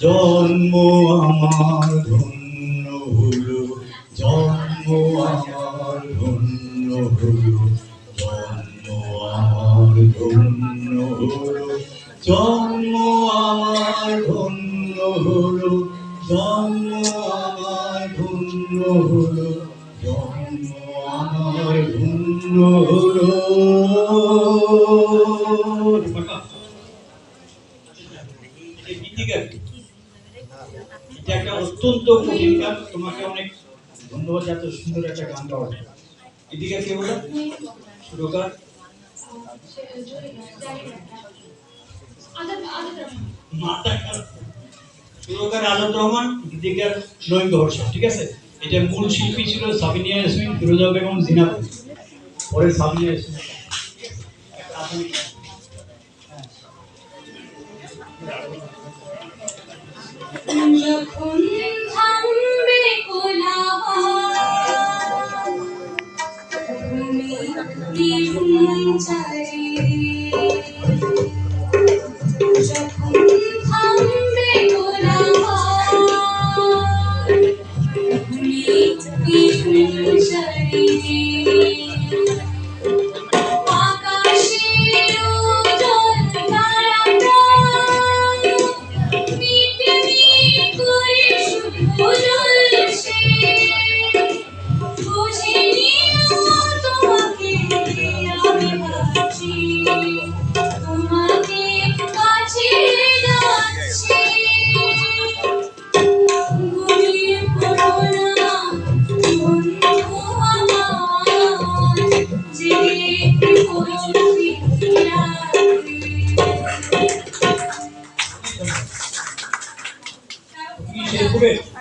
জন্ম আমার ধন্য হলো, জন্ম আমার ধন্য হলো, জন্ম আমার ধন্য হলো, জন্ম আমার ধন্য হলো, জন্ম আমার ধন্য হলো, জন্ম আমার ধন্য হলো। এটা একটা অত্যন্ত কঠিন গান। তোমাকে অনেক ধন্যবাদ, এত সুন্দর একটা গান গাওয়ার জন্য। এদিকে কে বলে সুরকার? সুরকার আজাদ রহমান, গীতিকার নয়ন ঘোষাল। ঠিক আছে, এটা মূল শিল্পী ছিল সাবিনা ইয়াসমিন, ফিরোজা বেগম, জিনাত। পরে সাবিনা ইয়াসমিন যখন থামবে কোলাহল, তুমি নির্মম চারি, যখন থামবে কোলাহল, তুমি নির্মম চারি, আকাশের উজ্জ্বল তারাটা মিটমিট করে শুধু জ্বলছে, বুঝিনি তোমাকে আমি ভাবছি, তোমাকে কাছে যাচ্ছি, ঘুমিয়ে পড়ো না বন্ধু আমার, জেগে পড়ছি রাতে।